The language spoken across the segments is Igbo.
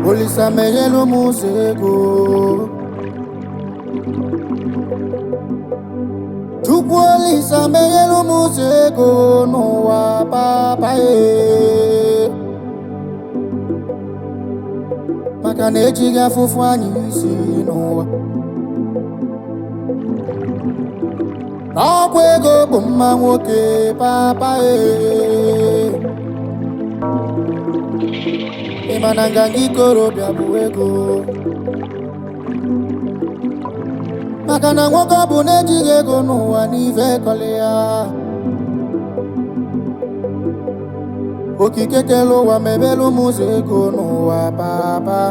Olisa Meghere musego Chukwu Olisa Meghere musego n'ụwa papa maka na ejighị afụfụ anyị isi n'ụwa n'ọkwa ego bụ mma nwoke papa ịmana nganga ikorobịa bụ ego maka na nwoke ọ bụ na-ejighị ego n'ụwa n'ife kọlị ya okike kere ụwa mebere ụmụ ụzọ ego n'ụwa papa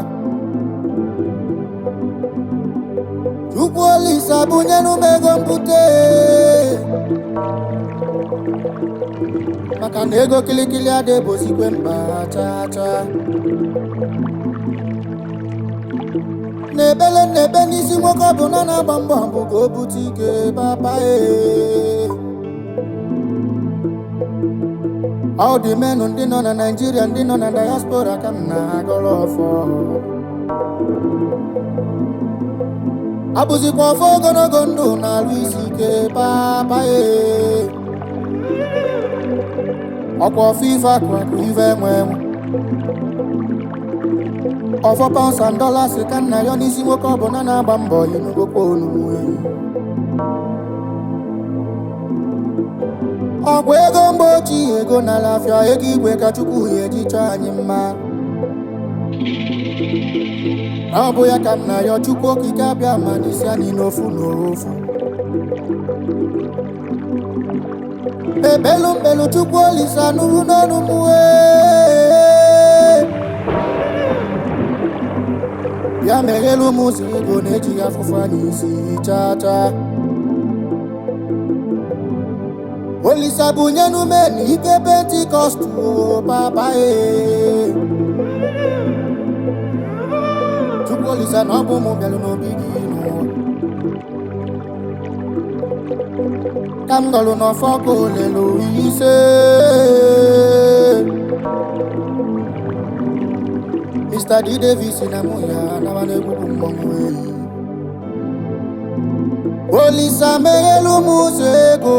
Chukwu Olisa bunyere m ego mpute maka na ego kilikili adịbozikwe mkpa chacha n'ebe n'isi nwoke ọ bụ na na-agba mbọ bụ ka o bute ike papa ọ dị menụ ndị nọ na Naịjirịa ndị nọ na diaspora ka m na-agọrọ ọfọ abụzikwa ọfọ ogologo ndụ na-alụ isi ike papa ọkwa ọfọ ife akụ ife enwe ọfọ pounds and dollars ka nna ya n'isi nwoke ọ bụ na na-agba mbọ inugokwa onum ọkwa ego mgbe ochie ego n'ala afịa ego igwe ka Chukwu ya eji chọọ anyị mma ọ bụ ya ka nna ya Chukwu okike abiama n'isi anyị n'ofu n'ofu ebelu mbelu Chukwu Olisa nuru n'onum ya meghere ụmụ ụzọ ego na-ejighị afụfụ anyị isi chacha Olisa bunyere ume n'ike Pentikọst papa Chukwu Olisa na ọ bụ ụmụ bịalụ n'obi gị n'ụwa ka m gọlụ n'ọfọ ka olelu ise Mr. D. Davis na mụ ya nawa na-egwugwu mmọnwụ Olisa Meghere ụmụ ụzọ ego